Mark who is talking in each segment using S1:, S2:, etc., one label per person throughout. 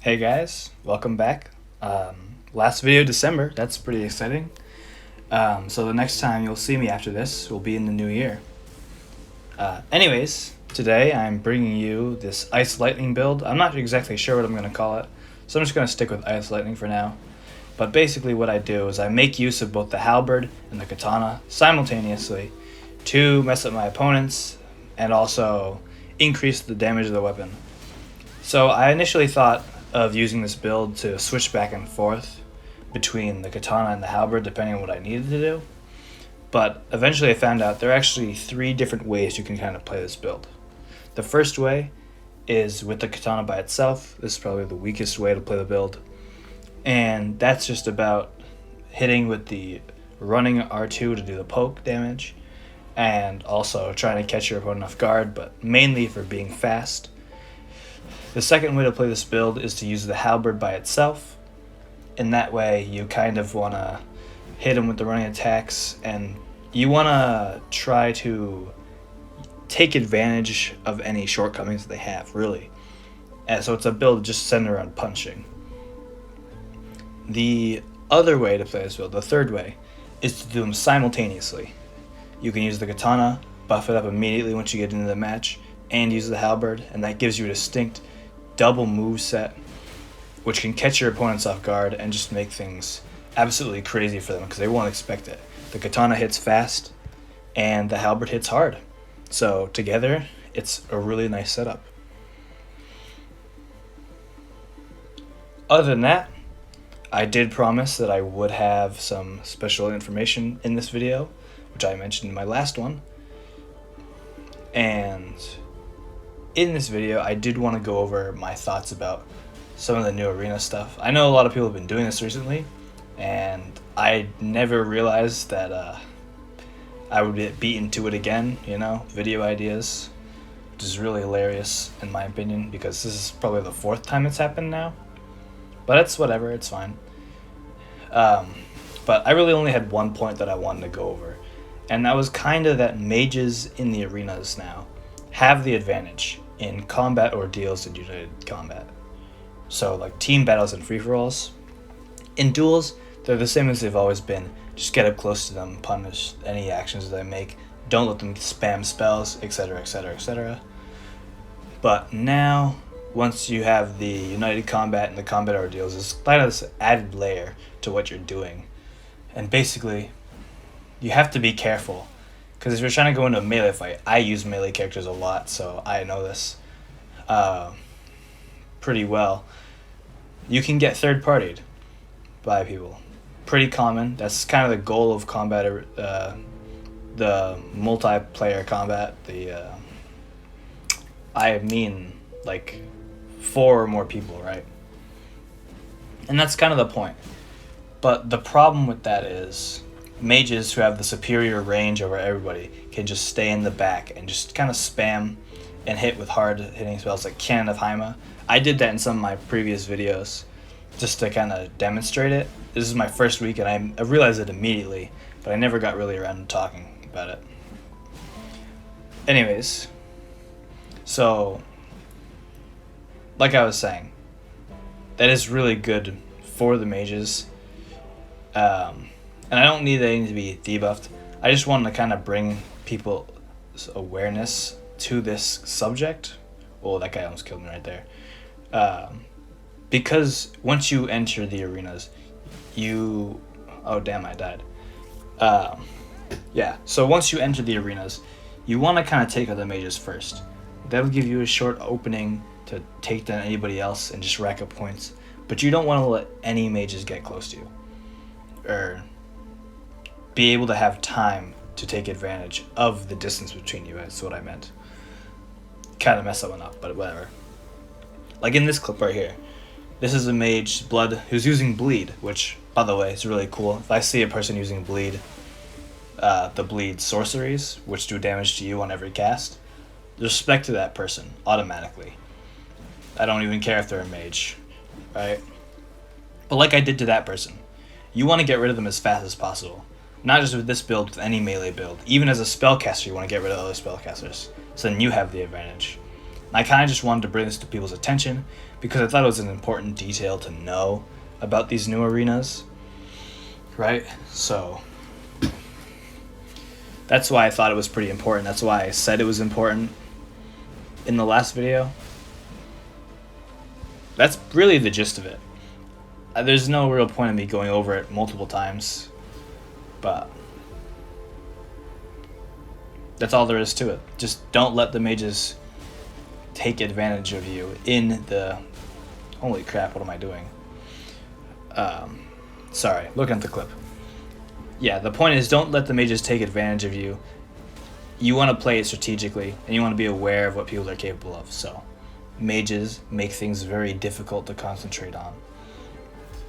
S1: Hey guys, welcome back. Last video December, that's pretty exciting. So the next time you'll see me after this will be in the new year. Anyways, today I'm bringing you this Ice Lightning build. I'm not exactly sure what I'm going to call it, so I'm just going to stick with Ice Lightning for now. But basically what I do is I make use of both the halberd and the katana simultaneously to mess up my opponents and also increase the damage of the weapon. So I initially thought of using this build to switch back and forth between the katana and the halberd depending on what I needed to do. But eventually I found out there are actually three different ways you can kind of play this build. The first way is with the katana by itself. This is probably the weakest way to play the build. And that's just about hitting with the running R2 to do the poke damage and also trying to catch your opponent off guard, but mainly for being fast. The second way to play this build is to use the halberd by itself. In that way, you kind of want to hit them with the running attacks, and you want to try to take advantage of any shortcomings that they have, really. And so it's a build just centered around punching. The other way to play this build, the third way, is to do them simultaneously. You can use the katana, buff it up immediately once you get into the match, and use the halberd, and that gives you a distinct double move set, which can catch your opponents off guard and just make things absolutely crazy for them because they won't expect it. The katana hits fast, and the halberd hits hard. So together, it's a really nice setup. Other than that, I did promise that I would have some special information in this video, which I mentioned in my last one. And in this video, I did want to go over my thoughts about some of the new arena stuff. I know a lot of people have been doing this recently, and I never realized that I would get beaten to it again, video ideas, which is really hilarious in my opinion, because this is probably the fourth time it's happened now. But it's whatever, it's fine. But I really only had one point that I wanted to go over, and that was kind of that mages in the arenas now have the advantage in combat ordeals and united combat. So like team battles and free-for-alls. In duels, they're the same as they've always been. Just get up close to them, punish any actions they make, don't let them spam spells, etc, etc, etc. But now, once you have the united combat and the combat ordeals, it's kind of this added layer to what you're doing. And basically, you have to be careful, because if you're trying to go into a melee fight, I use melee characters a lot, so I know this pretty well. You can get third-partied by people. Pretty common. That's kind of the goal of combat, the multiplayer combat. I mean, like 4 or more people, right? And that's kind of the point. But the problem with that is mages who have the superior range over everybody can just stay in the back and just kind of spam and hit with hard hitting spells like Cannon of Haima. I did that in some of my previous videos just to kind of demonstrate it. This is my first week and I realized it immediately, but I never got really around to talking about it. Anyways, so like I was saying, that is really good for the mages. And I don't need anything to be debuffed. I just wanted to kind of bring people's awareness to this subject. Oh, that guy almost killed me right there. Because once you enter the arenas, oh damn, I died. Yeah, so once you enter the arenas, you want to kind of take out the mages first. That'll give you a short opening to take down anybody else and just rack up points. But you don't want to let any mages get close to you, or be able to have time to take advantage of the distance between you. That's what I meant. Kind of mess that one up, but whatever. Like in this clip right here, this is a mage blood who's using bleed, which, by the way, is really cool. If I see a person using bleed, the bleed sorceries, which do damage to you on every cast, respect to that person automatically. I don't even care if they're a mage, right? But like I did to that person, you want to get rid of them as fast as possible. Not just with this build, with any melee build. Even as a spellcaster, you want to get rid of other spellcasters. So then you have the advantage. I kind of just wanted to bring this to people's attention because I thought it was an important detail to know about these new arenas, right? So that's why I thought it was pretty important. That's why I said it was important in the last video. That's really the gist of it. There's no real point in me going over it multiple times, but that's all there is to it. Just don't let the mages take advantage of you in the... Holy crap, what am I doing? Sorry, looking at the clip. Yeah, the point is, don't let the mages take advantage of you. You want to play it strategically, and you want to be aware of what people are capable of. So, mages make things very difficult to concentrate on.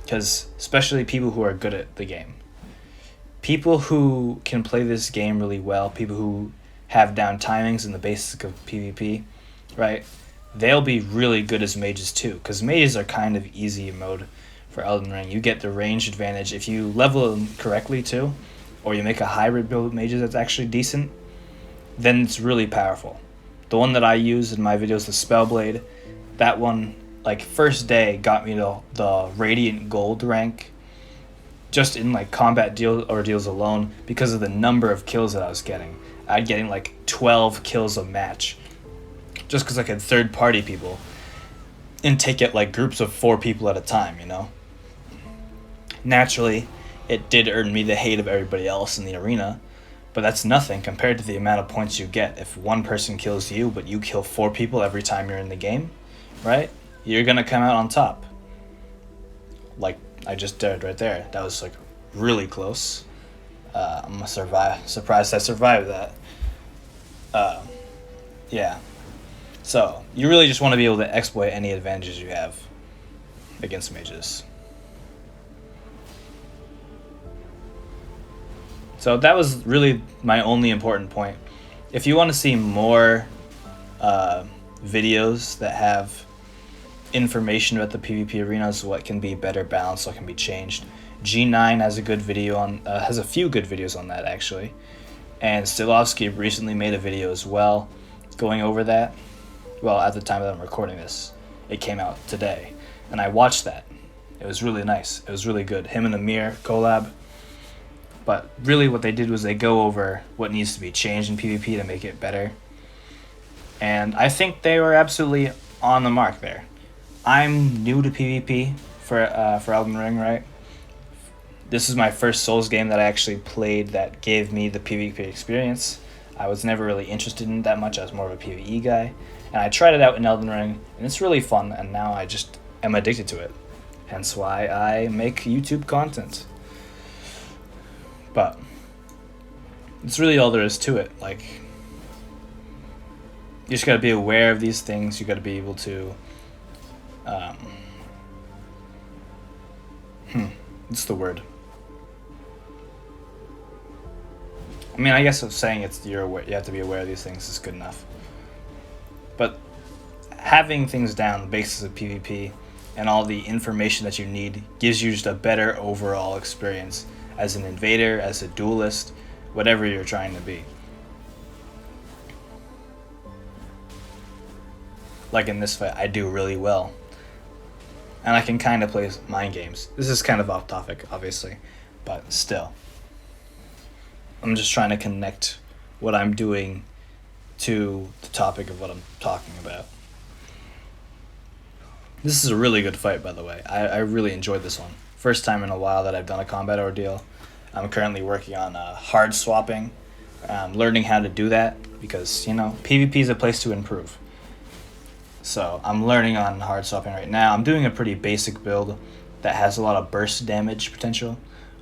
S1: Because, especially people who are good at the game. People who can play this game really well, people who have down timings and the basics of PvP, right? They'll be really good as mages too, because mages are kind of easy mode for Elden Ring. You get the range advantage if you level them correctly too, or you make a hybrid build with mages that's actually decent, then it's really powerful. The one that I use in my videos, the Spellblade, that one, like, first day got me to the Radiant Gold rank, just in like combat deals alone, because of the number of kills that I was getting. I'd getting like 12 kills a match, just because I could third party people and take it like groups of 4 people at a time, you know? Naturally, it did earn me the hate of everybody else in the arena, but that's nothing compared to the amount of points you get if one person kills you, but you kill 4 people every time you're in the game, right? You're gonna come out on top. Like I just did right there. That was like really close. I'm surprised I survived that. Yeah. So, you really just want to be able to exploit any advantages you have against mages. So that was really my only important point. If you want to see more videos that have information about the PvP arenas, what can be better balanced, what can be changed, G9 has a good video on, has a few good videos on that actually, and Stilovsky recently made a video as well, going over that. Well, at the time that I'm recording this, it came out today, and I watched that. It was really nice. It was really good. Him and Amir collab. But really, what they did was they go over what needs to be changed in PvP to make it better, and I think they were absolutely on the mark there. I'm new to PvP for Elden Ring, right? This is my first Souls game that I actually played that gave me the PvP experience. I was never really interested in it that much. I was more of a PvE guy. And I tried it out in Elden Ring, and it's really fun, and now I just am addicted to it. Hence why I make YouTube content. But it's really all there is to it. Like, you just gotta be aware of these things. You gotta be able to what's the word? I mean, I guess saying you're aware, you have to be aware of these things is good enough. But having things down, the basis of PvP, and all the information that you need gives you just a better overall experience as an invader, as a duelist, whatever you're trying to be. Like in this fight, I do really well. And I can kind of play mind games. This is kind of off topic, obviously, but still. I'm just trying to connect what I'm doing to the topic of what I'm talking about. This is a really good fight, by the way. I really enjoyed this one. First time in a while that I've done a combat ordeal. I'm currently working on hard swapping, learning how to do that, because, you know, PvP is a place to improve. So I'm learning on hard swapping right now. I'm doing a pretty basic build that has a lot of burst damage potential,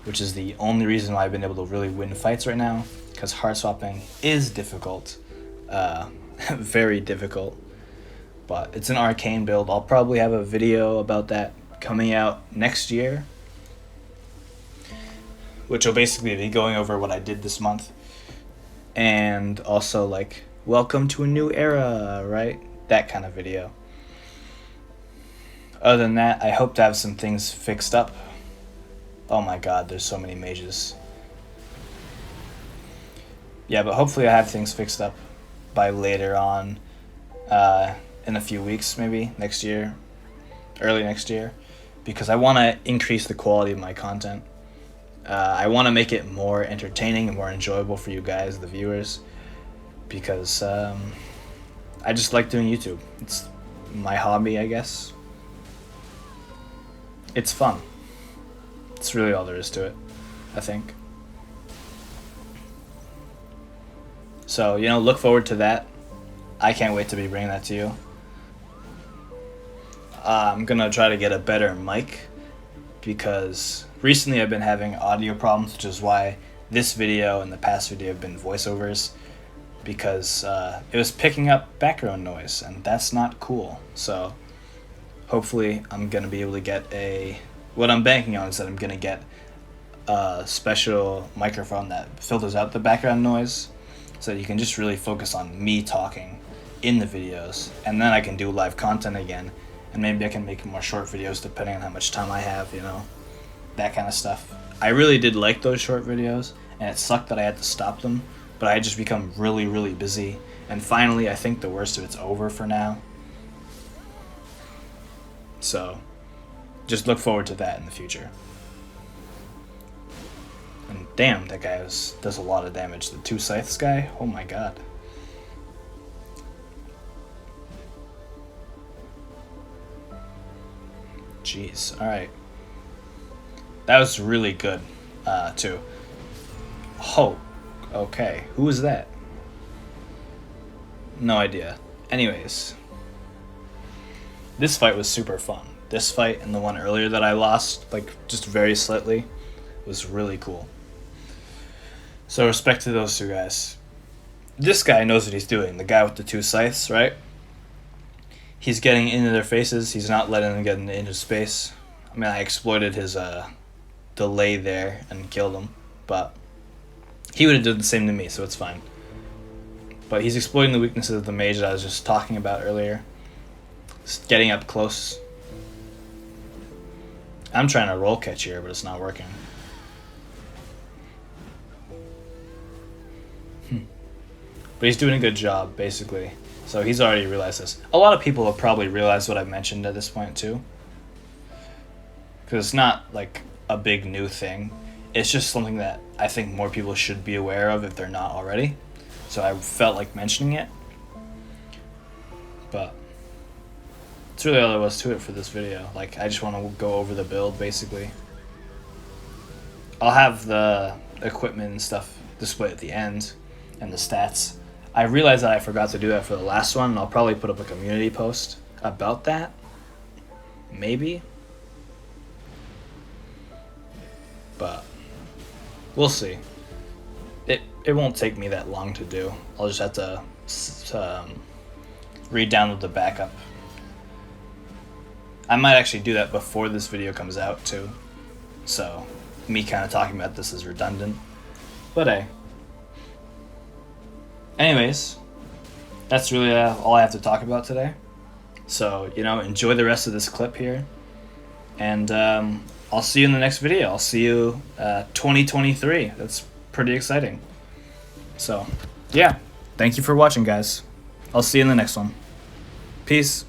S1: which is the only reason why I've been able to really win fights right now, because hard swapping is difficult, very difficult, but it's an arcane build. I'll probably have a video about that coming out next year, which will basically be going over what I did this month, and also like, welcome to a new era, right? That kind of video. Other than that, I hope to have some things fixed up. Oh my god, there's so many mages. Yeah, but hopefully I have things fixed up by later on. in a few weeks, maybe next year, early next year, because I want to increase the quality of my content. I want to make it more entertaining and more enjoyable for you guys, the viewers, because I just like doing YouTube. It's my hobby, I guess. It's fun. It's really all there is to it, I think. So, look forward to that. I can't wait to be bringing that to you. I'm gonna try to get a better mic because recently I've been having audio problems, which is why this video and the past video have been voiceovers, because it was picking up background noise, and that's not cool. So hopefully I'm gonna be able to get what I'm banking on is that I'm gonna get a special microphone that filters out the background noise, so that you can just really focus on me talking in the videos, and then I can do live content again, and maybe I can make more short videos depending on how much time I have, that kind of stuff. I really did like those short videos, and it sucked that I had to stop them, but I had just become really, really busy, and finally I think the worst of it's over for now. So just look forward to that in the future. And damn, that guy does a lot of damage. The 2 scythes guy, oh my god. Jeez, alright. That was really good, too. Oh, okay. Who was that? No idea. Anyways. This fight was super fun. This fight and the one earlier that I lost, just very slightly, was really cool. So respect to those 2 guys. This guy knows what he's doing. The guy with the 2 scythes, right? He's getting into their faces. He's not letting them get into space. I mean, I exploited his delay there and killed him, but he would have done the same to me, so it's fine. But he's exploiting the weaknesses of the mage that I was just talking about earlier. Just getting up close. I'm trying to roll catch here, but it's not working. But he's doing a good job, basically. So he's already realized this. A lot of people have probably realized what I mentioned at this point, too. Because it's not, a big new thing. It's just something that I think more people should be aware of if they're not already. So I felt like mentioning it. But that's really all there was to it for this video. I just want to go over the build, basically. I'll have the equipment and stuff displayed at the end, and the stats. I realized that I forgot to do that for the last one, and I'll probably put up a community post about that. Maybe. But we'll see. It won't take me that long to do. I'll just have to re-download the backup. I might actually do that before this video comes out too. So me kind of talking about this is redundant. But hey. Anyways, that's really all I have to talk about today. So, enjoy the rest of this clip here. And I'll see you in the next video. I'll see you 2023. That's pretty exciting. So, yeah. Thank you for watching, guys. I'll see you in the next one. Peace.